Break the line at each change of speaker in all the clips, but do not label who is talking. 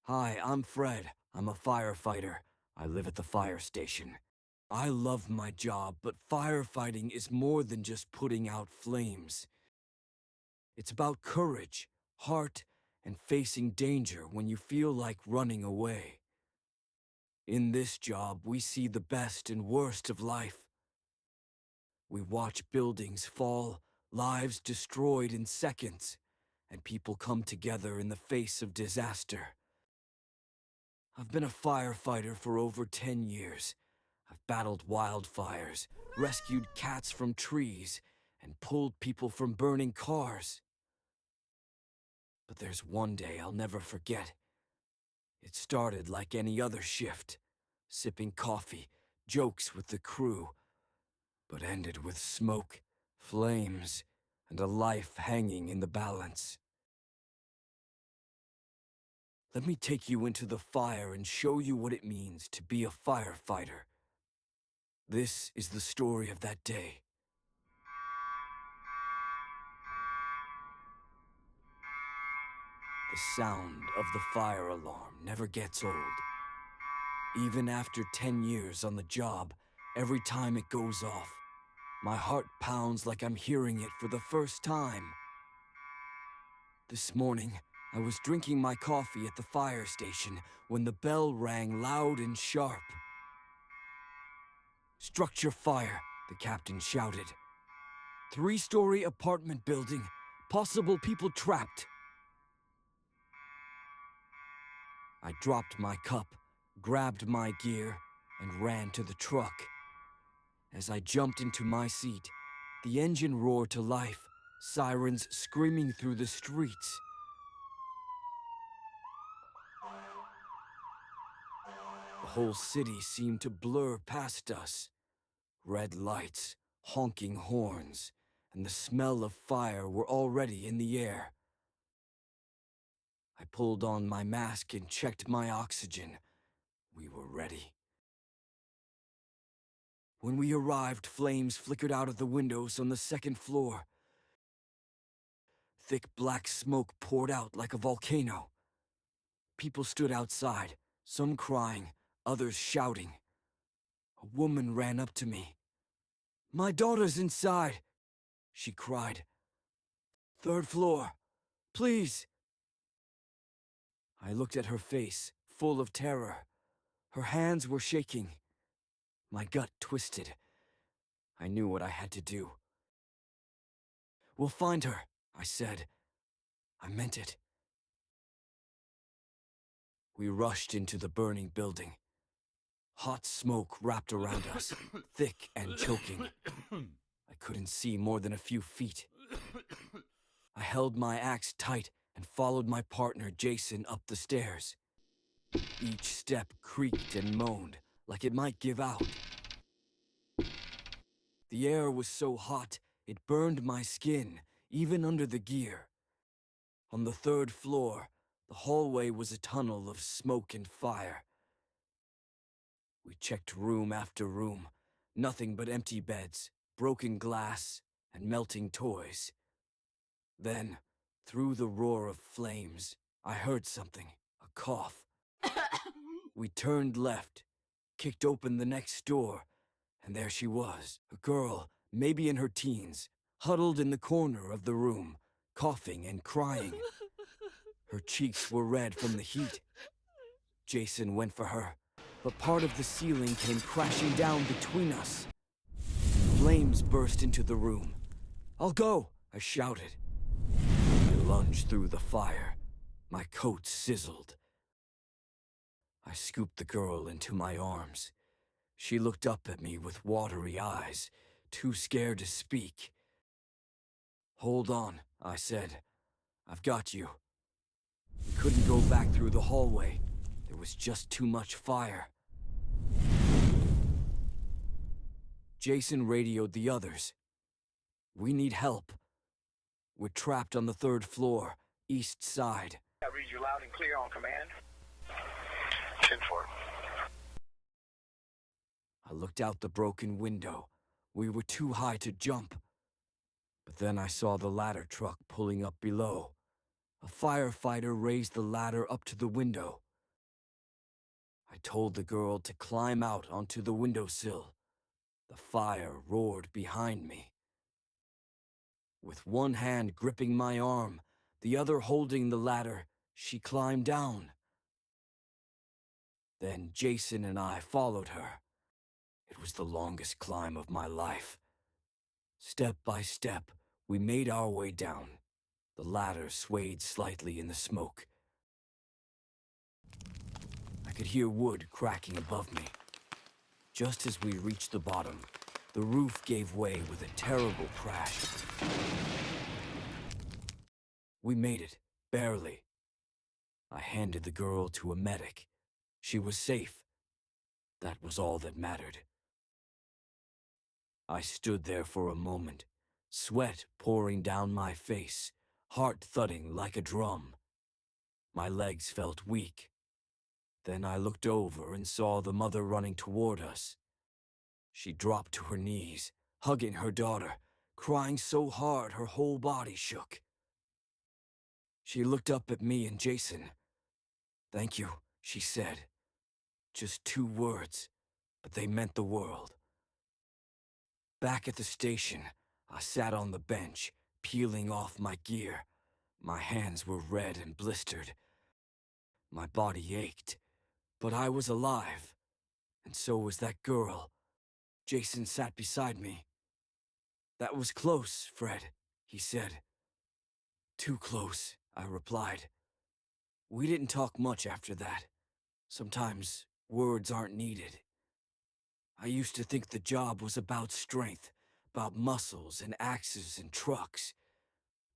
Hi, I'm Fred. I'm a firefighter. I live at the fire station. I love my job, but firefighting is more than just putting out flames. It's about courage, heart, and facing danger when you feel like running away. In this job, we see the best and worst of life. We watch buildings fall, lives destroyed in seconds, and people come together in the face of disaster. I've been a firefighter for over 10 years. I've battled wildfires, rescued cats from trees, and pulled people from burning cars. But there's one day I'll never forget. It started like any other shift, sipping coffee, jokes with the crew, but ended with smoke, flames, and a life hanging in the balance. Let me take you into the fire and show you what it means to be a firefighter. This is the story of that day. The sound of the fire alarm never gets old. Even after 10 years on the job, every time it goes off, my heart pounds like I'm hearing it for the first time. This morning, I was drinking my coffee at the fire station when the bell rang loud and sharp. "Structure fire," the captain shouted. "Three-story apartment building, possible people trapped." I dropped my cup, grabbed my gear, and ran to the truck. As I jumped into my seat, the engine roared to life, sirens screaming through the streets. The whole city seemed to blur past us. Red lights, honking horns, and the smell of fire were already in the air. I pulled on my mask and checked my oxygen. We were ready. When we arrived, flames flickered out of the windows on the second floor. Thick black smoke poured out like a volcano. People stood outside, some crying, others shouting. A woman ran up to me. "My daughter's inside," she cried. "Third floor, please." I looked at her face, full of terror. Her hands were shaking. My gut twisted. I knew what I had to do. "We'll find her," I said. I meant it. We rushed into the burning building. Hot smoke wrapped around us, thick and choking. I couldn't see more than a few feet. I held my axe tight and followed my partner Jason up the stairs. Each step creaked and moaned, like it might give out. The air was so hot, it burned my skin, even under the gear. On the third floor, the hallway was a tunnel of smoke and fire. We checked room after room, nothing but empty beds, broken glass, and melting toys. Then, through the roar of flames, I heard something, a cough. We turned left, kicked open the next door, and there she was, a girl, maybe in her teens, huddled in the corner of the room, coughing and crying. Her cheeks were red from the heat. Jason went for her, but part of the ceiling came crashing down between us. Flames burst into the room. "I'll go," I shouted. I lunged through the fire. My coat sizzled. I scooped the girl into my arms. She looked up at me with watery eyes, too scared to speak. "Hold on," I said. "I've got you." We couldn't go back through the hallway. There was just too much fire. Jason radioed the others. "We need help. We're trapped on the third floor, east side."
I read you loud and clear on command. 10-4.
I looked out the broken window. We were too high to jump. But then I saw the ladder truck pulling up below. A firefighter raised the ladder up to the window. I told the girl to climb out onto the windowsill. The fire roared behind me. With one hand gripping my arm, the other holding the ladder, she climbed down. Then Jason and I followed her. It was the longest climb of my life. Step by step, we made our way down. The ladder swayed slightly in the smoke. I could hear wood cracking above me. Just as we reached the bottom, the roof gave way with a terrible crash. We made it, barely. I handed the girl to a medic. She was safe. That was all that mattered. I stood there for a moment, sweat pouring down my face, heart thudding like a drum. My legs felt weak. Then I looked over and saw the mother running toward us. She dropped to her knees, hugging her daughter, crying so hard her whole body shook. She looked up at me and Jason. "Thank you," she said. Just 2 words, but they meant the world. Back at the station, I sat on the bench, peeling off my gear. My hands were red and blistered. My body ached, but I was alive. And so was that girl. Jason sat beside me. "That was close, Fred," he said. "Too close," I replied. We didn't talk much after that. Sometimes words aren't needed. I used to think the job was about strength, about muscles and axes and trucks.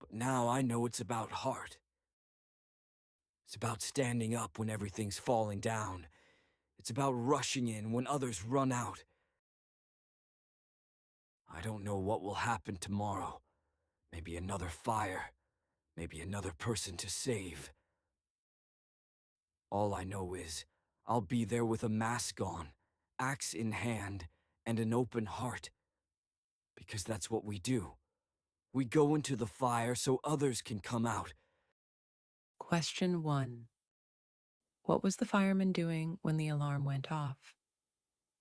But now I know it's about heart. It's about standing up when everything's falling down. It's about rushing in when others run out. I don't know what will happen tomorrow. Maybe another fire. Maybe another person to save. All I know is I'll be there with a mask on, axe in hand, and an open heart. Because that's what we do. We go into the fire so others can come out.
Question 1. What was the fireman doing when the alarm went off?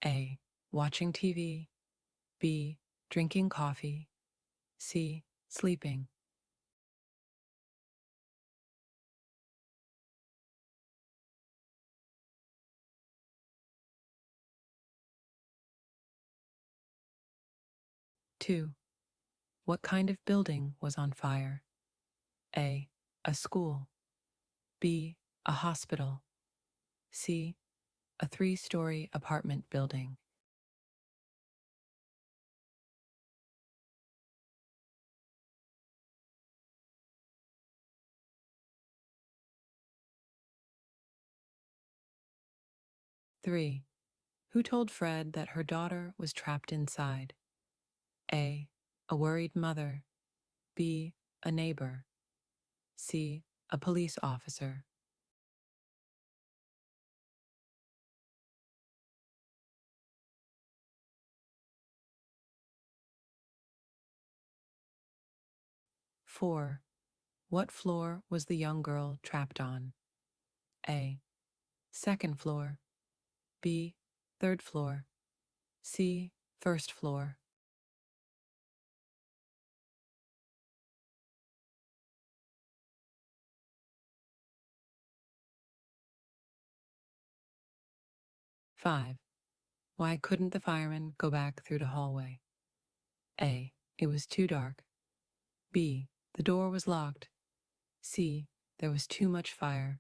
A. Watching TV. B. Drinking coffee. C. Sleeping. Two. What kind of building was on fire? A. A school. B. A hospital. C. A 3-story apartment building. Three. Who told Fred that her daughter was trapped inside? A. A worried mother. B. A neighbor. C. A police officer. Four. What floor was the young girl trapped on? A. Second floor. B. Third floor. C. First floor. Five. Why couldn't the fireman go back through the hallway? A. It was too dark. B. The door was locked. C. There was too much fire.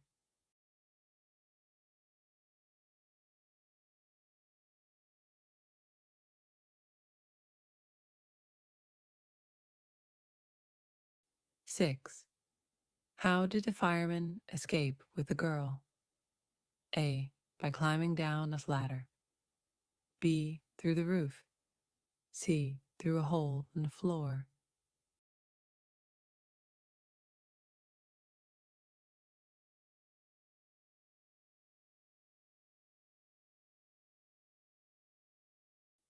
Six. How did the fireman escape with the girl? A. By climbing down a ladder. B. Through the roof. C. Through a hole in the floor.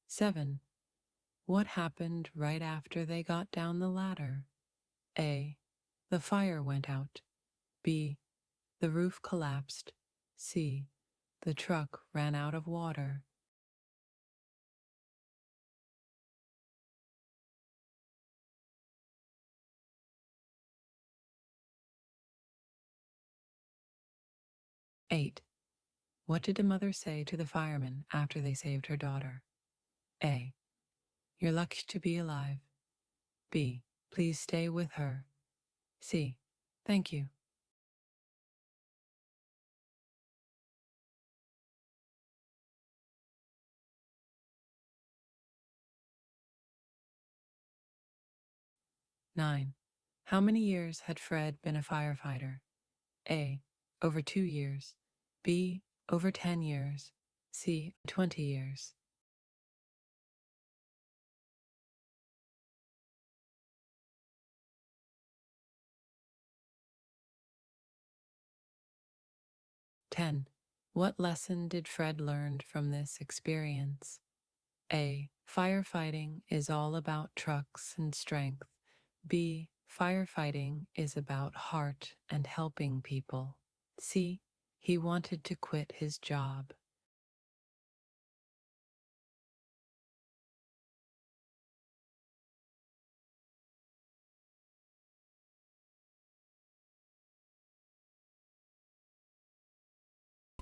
Seven. What happened right after they got down the ladder? A. The fire went out. B. The roof collapsed. C. The truck ran out of water. Eight. What did a mother say to the fireman after they saved her daughter? A. You're lucky to be alive. B. Please stay with her. C. Thank you. Nine. How many years had Fred been a firefighter? A. Over 2 years. B. Over 10 years. C. 20 years. Ten. What lesson did Fred learn from this experience? A. Firefighting is all about trucks and strength. B. Firefighting is about heart and helping people. C. He wanted to quit his job.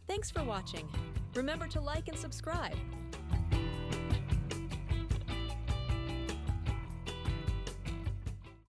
Thanks for watching. Remember to like and subscribe.